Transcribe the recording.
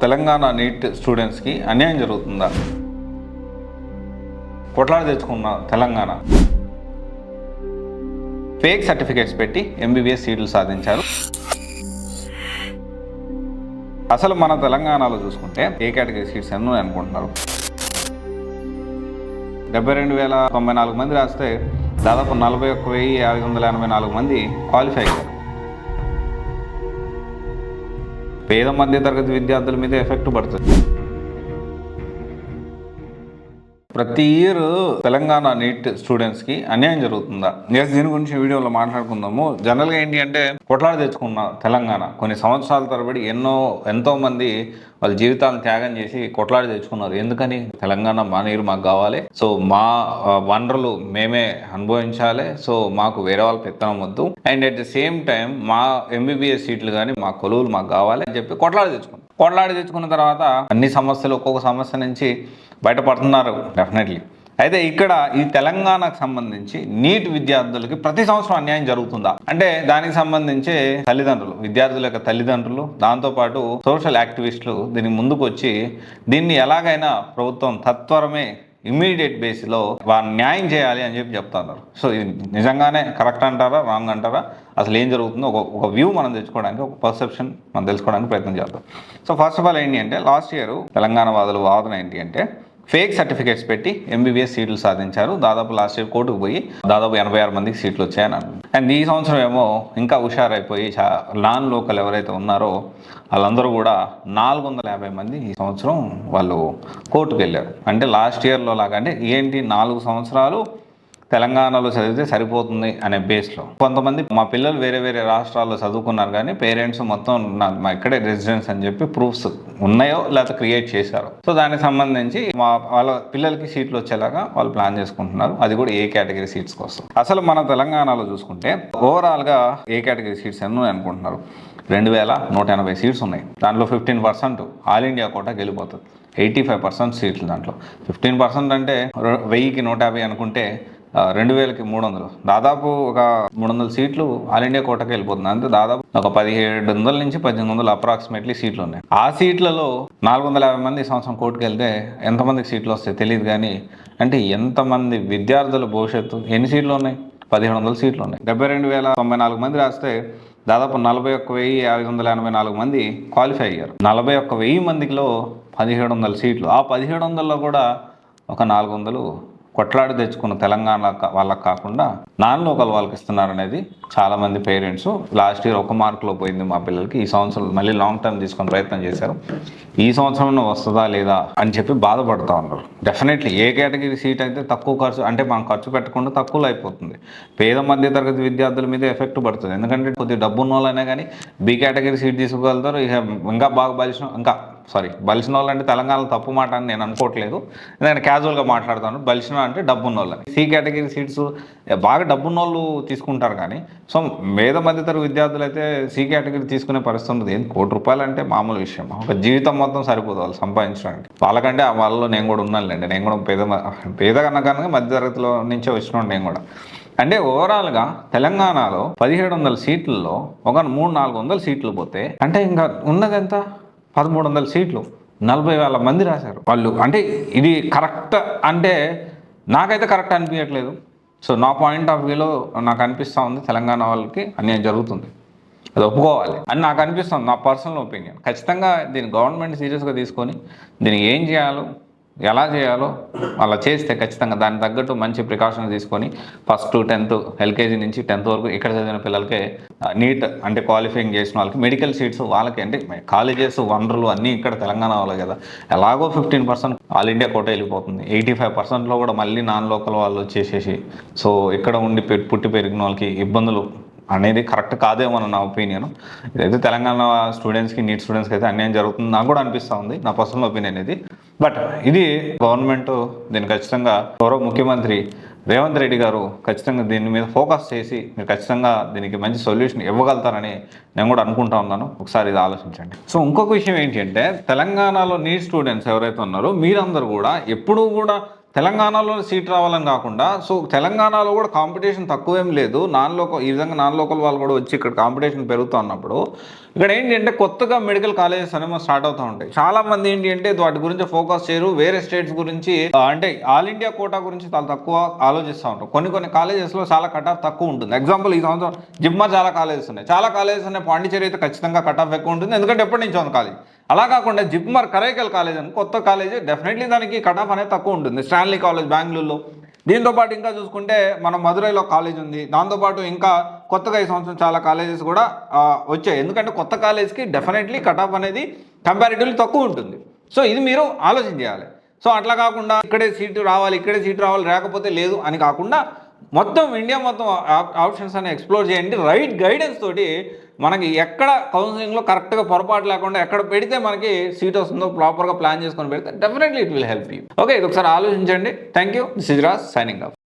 Telangana neat స్టూడెంట్స్కి అన్యాయం జరుగుతుందా? కొట్లాడి తెచ్చుకున్న తెలంగాణ ఫేక్ సర్టిఫికేట్స్ పెట్టి ఎంబీబీఎస్ సీట్లు సాధించారు. అసలు మన తెలంగాణలో చూసుకుంటే ఏ కేటగిరీ సీట్స్ ఎన్నో అనుకుంటున్నారు. 72,094 మంది రాస్తే దాదాపు 41,584 మంది క్వాలిఫై అయ్యారు. పేద మధ్య తరగతి విద్యార్థుల మీద ఎఫెక్ట్ పడుతుంది. ప్రతి ఇయర్ తెలంగాణ నీట్ స్టూడెంట్స్కి అన్యాయం జరుగుతుందా? దీని గురించి వీడియోలో మాట్లాడుకుందాము. జనరల్గా ఏంటి అంటే కొట్లాడి తెచ్చుకున్న తెలంగాణ కొన్ని సంవత్సరాల తరబడి ఎంతో మంది వాళ్ళ జీవితాలను త్యాగం చేసి కొట్లాడి తెచ్చుకున్నారు. ఎందుకని? తెలంగాణ మా నీరు మాకు కావాలి, సో మా వనరులు మేమే అనుభవించాలి, సో మాకు వేరే వాళ్ళ పెత్తనం వద్దు, and at the same time మా ఎంబీబీఎస్ సీట్లు కానీ మా కొలువులు మాకు కావాలి అని చెప్పి కొట్లాడి తెచ్చుకున్న తర్వాత అన్ని సమస్యలు ఒక్కొక్క సమస్య నుంచి బయటపడుతున్నారు డెఫినెట్లీ. అయితే ఇక్కడ ఈ తెలంగాణకు సంబంధించి నీట్ విద్యార్థులకి ప్రతి సంవత్సరం అన్యాయం జరుగుతుందా అంటే దానికి సంబంధించి విద్యార్థుల యొక్క తల్లిదండ్రులు, దాంతోపాటు సోషల్ యాక్టివిస్టులు దీనికి ముందుకు వచ్చి దీన్ని ఎలాగైనా ప్రభుత్వం తత్వరమే ఇమ్మీడియట్ బేస్లో వారు న్యాయం చేయాలి అని చెప్పి చెప్తున్నారు. సో ఇది నిజంగానే కరెక్ట్ అంటారా, రాంగ్ అంటారా, అసలు ఏం జరుగుతుందో ఒక వ్యూ మనం తెచ్చుకోవడానికి, ఒక పర్సెప్షన్ మనం తెలుసుకోవడానికి ప్రయత్నం చేద్దాం. సో ఫస్ట్ ఆఫ్ ఆల్ ఏంటి అంటే లాస్ట్ ఇయర్ తెలంగాణ వాదన ఏంటి అంటే ఫేక్ సర్టిఫికేట్స్ పెట్టి ఎంబీబీఎస్ సీట్లు సాధించారు. దాదాపు లాస్ట్ ఇయర్ కోర్టుకు పోయి దాదాపు 86 మందికి సీట్లు వచ్చాయని అన్నారు. అండ్ ఈ సంవత్సరం ఏమో ఇంకా హుషారైపోయి నాన్ లోకల్ ఎవరైతే ఉన్నారో వాళ్ళందరూ కూడా 450 మంది ఈ సంవత్సరం వాళ్ళు కోర్టుకు వెళ్ళారు. అంటే లాస్ట్ ఇయర్లో లాగా అంటే ఏంటి 4 సంవత్సరాలు తెలంగాణలో చదివితే సరిపోతుంది అనే బేస్లో కొంతమంది మా పిల్లలు వేరే వేరే రాష్ట్రాల్లో చదువుకున్నారు కానీ పేరెంట్స్ మొత్తం మా ఇక్కడే రెసిడెన్స్ అని చెప్పి ప్రూఫ్స్ ఉన్నాయో లేకపోతే క్రియేట్ చేశారు. సో దానికి సంబంధించి వాళ్ళ పిల్లలకి సీట్లు వచ్చేలాగా వాళ్ళు ప్లాన్ చేసుకుంటున్నారు. అది కూడా ఏ కేటగిరీ సీట్స్ కోసం. అసలు మన తెలంగాణలో చూసుకుంటే ఓవరాల్గా ఏ కేటగిరీ సీట్స్ ఎన్నో అనుకుంటున్నారు. 2,180 సీట్స్ ఉన్నాయి. దాంట్లో 15% ఆల్ ఇండియా కోటా గెలిపోతుంది. 85% సీట్లు దాంట్లో. 15% అంటే 1000కి 150 అనుకుంటే 2,000కి 300, దాదాపు ఒక 300 సీట్లు ఆల్ ఇండియా కోటకి వెళ్ళిపోతుంది. అంటే దాదాపు ఒక 1,700 నుంచి 1,800 అప్రాక్సిమేట్లీ సీట్లు ఉన్నాయి. ఆ సీట్లలో 450 మంది సంవత్సరం కోర్టుకు వెళ్తే ఎంతమందికి సీట్లు వస్తాయి తెలియదు. కానీ అంటే ఎంతమంది విద్యార్థుల భవిష్యత్తు, ఎన్ని సీట్లు ఉన్నాయి? 1,700 సీట్లు ఉన్నాయి. 72,094 మంది రాస్తే దాదాపు 41,584 మంది క్వాలిఫై అయ్యారు. 41,000 మందిలో 1,700 సీట్లు. ఆ 1,700లో కూడా ఒక 400 కొట్లాడి తెచ్చుకున్న తెలంగాణ వాళ్ళకి కాకుండా నాన్ లోకల్ వాళ్ళకి ఇస్తున్నారు అనేది చాలామంది పేరెంట్స్ లాస్ట్ ఇయర్ 1 మార్కులో పోయింది మా పిల్లలకి, ఈ సంవత్సరం మళ్ళీ లాంగ్ టర్మ్ తీసుకొని ప్రయత్నం చేశారు, ఈ సంవత్సరంలో వస్తుందా లేదా అని చెప్పి బాధపడుతూ ఉన్నారు. డెఫినెట్లీ ఏ కేటగిరీ సీట్ అయితే తక్కువ ఖర్చు, అంటే మనం ఖర్చు పెట్టకుండా తక్కువలో అయిపోతుంది. పేద మధ్య తరగతి విద్యార్థుల మీద ఎఫెక్ట్ పడుతుంది. ఎందుకంటే కొద్దిగా డబ్బు ఉన్న వాళ్ళైనా కానీ బి కేటగిరీ సీట్ తీసుకోగలుగుతారు. ఇంకా బాగా బలిసిన వాళ్ళు అంటే తెలంగాణలో తప్పు మాట అని నేను అనుకోవట్లేదు, నేను క్యాజువల్గా మాట్లాడతాను. బలిసిన అంటే డబ్బు ఉన్న వాళ్ళని. సి కేటగిరీ సీట్స్ బాగా డబ్బున్న వాళ్ళు తీసుకుంటారు కానీ సో పేద మధ్యతరగతి విద్యార్థులు అయితే సి కేటగిరీ తీసుకునే పరిస్థితి ఉంటుంది. ఏంటి ₹1 అంటే మామూలు విషయం, ఒక జీవితం మొత్తం సరిపోదు వాళ్ళు సంపాదించడానికి. వాళ్ళకంటే వాళ్ళలో నేను కూడా ఉన్నానులేండి, నేను కూడా పేద కన్నా మధ్యతరగతిలో నుంచే వచ్చినాను నేను కూడా. అంటే ఓవరాల్గా తెలంగాణలో 1,700 సీట్లలో ఒక 300-400 సీట్లు పోతే అంటే ఇంకా ఉన్నది ఎంత? 1,300 సీట్లు. 40,000 మంది రాశారు వాళ్ళు. అంటే ఇది కరెక్ట్ అంటే నాకైతే కరెక్ట్ అనిపించట్లేదు. సో నా పాయింట్ ఆఫ్ వ్యూలో నాకు అనిపిస్తూ ఉంది తెలంగాణ వాళ్ళకి అన్యాయం జరుగుతుంది, అది ఒప్పుకోవాలి అని నాకు అనిపిస్తుంది. నా పర్సనల్ ఒపీనియన్. ఖచ్చితంగా దీన్ని గవర్నమెంట్ సీరియస్గా తీసుకొని దీన్ని ఏం చేయాలో, ఎలా చేయాలో అలా చేస్తే ఖచ్చితంగా దానికి తగ్గట్టు మంచి ప్రికాషన్స్ తీసుకొని 1st to 10th ఎల్కేజీ నుంచి 10th వరకు ఇక్కడ చదివిన పిల్లలకి నీట్ అంటే క్వాలిఫైయింగ్ చేసిన వాళ్ళకి మెడికల్ సీట్స్ వాళ్ళకి అంటే కాలేజెస్ వనరులు అన్నీ ఇక్కడ తెలంగాణ వాళ్ళే కదా. ఎలాగో 15% ఆల్ ఇండియా కోట వెళ్ళిపోతుంది. 85%లో కూడా మళ్ళీ నాన్ లోకల్ వాళ్ళు వచ్చేసేసి సో ఇక్కడ ఉండి పుట్టి పెరిగిన వాళ్ళకి ఇబ్బందులు అనేది కరెక్ట్ కాదేమో నా ఒపీనియన్. ఇదైతే తెలంగాణ స్టూడెంట్స్కి, నీట్ స్టూడెంట్స్కి అయితే అన్యాయం జరుగుతుంది నాకు కూడా అనిపిస్తూ ఉంది, నా పర్సనల్ ఒపీనియన్ ఇది. బట్ ఇది గవర్నమెంట్ దీన్ని ఖచ్చితంగా గౌరవ ముఖ్యమంత్రి రేవంత్ రెడ్డి గారు ఖచ్చితంగా దీని మీద ఫోకస్ చేసి మీరు ఖచ్చితంగా దీనికి మంచి సొల్యూషన్ ఇవ్వగలుగుతారని నేను కూడా అనుకుంటా ఉన్నాను. ఒకసారి ఇది ఆలోచించండి. సో ఇంకొక విషయం ఏంటి అంటే తెలంగాణలో నీట్ స్టూడెంట్స్ ఎవరైతే ఉన్నారో మీరందరూ కూడా ఎప్పుడూ కూడా తెలంగాణలో సీట్ రావాలని కాకుండా సో తెలంగాణలో కూడా కాంపిటీషన్ తక్కువేం లేదు, ఈ విధంగా నాన్ లోకల్ వాళ్ళు కూడా వచ్చి ఇక్కడ కాంపిటీషన్ పెరుగుతూ ఉన్నప్పుడు ఇక్కడ ఏంటి అంటే కొత్తగా మెడికల్ కాలేజెస్ అనేవి స్టార్ట్ అవుతూ ఉంటాయి. చాలా మంది ఏంటి అంటే వాటి గురించి ఫోకస్ చేయరు, వేరే స్టేట్స్ గురించి అంటే ఆల్ ఇండియా కోటా గురించి చాలా తక్కువ ఆలోచిస్తూ ఉంటారు. కొన్ని కాలేజెస్లో చాలా కట్ ఆఫ్ తక్కువ ఉంటుంది. ఎగ్జాంపుల్ ఈ సంవత్సరం జిప్మర్ చాలా కాలేజెస్ ఉన్నాయి. పాండిచేరి అయితే ఖచ్చితంగా కట్ ఆఫ్ ఎక్కువ ఉంటుంది, ఎందుకంటే ఎప్పటి నుంచి ఉంది కాలేజ్. అలా కాకుండా జిప్మర్ కరైకల్ కాలేజ్ అని కొత్త కాలేజ్, డెఫినెట్లీ దానికి కట్ ఆఫ్ అనేది తక్కువ ఉంటుంది. స్టాన్లీ కాలేజ్ బెంగళూరులో, దీంతోపాటు ఇంకా చూసుకుంటే మన మదురైలో కాలేజ్ ఉంది. దాంతోపాటు ఇంకా కొత్తగా ఈ సంవత్సరం చాలా కాలేజెస్ కూడా వచ్చాయి. ఎందుకంటే కొత్త కాలేజ్కి డెఫినెట్లీ కట్ ఆఫ్ అనేది కంపారిటివ్లీ తక్కువ ఉంటుంది. సో ఇది మీరు ఆలోచన చేయాలి. సో అట్లా కాకుండా ఇక్కడే సీటు రావాలి లేకపోతే లేదు అని కాకుండా మొత్తం ఇండియా మొత్తం ఆప్షన్స్ అని ఎక్స్ప్లోర్ చేయండి. రైట్ గైడెన్స్ తోటి మనకి ఎక్కడ కౌన్సిలింగ్లో కరెక్ట్గా పొరపాటు లేకుండా ఎక్కడ పెడితే మనకి సీట్ వస్తుందో ప్రాపర్గా ప్లాన్ చేసుకొని పెడితే definitely it will help you. Okay, ఇది ఒకసారి ఆలోచించండి. Thank you. This is Raj signing off.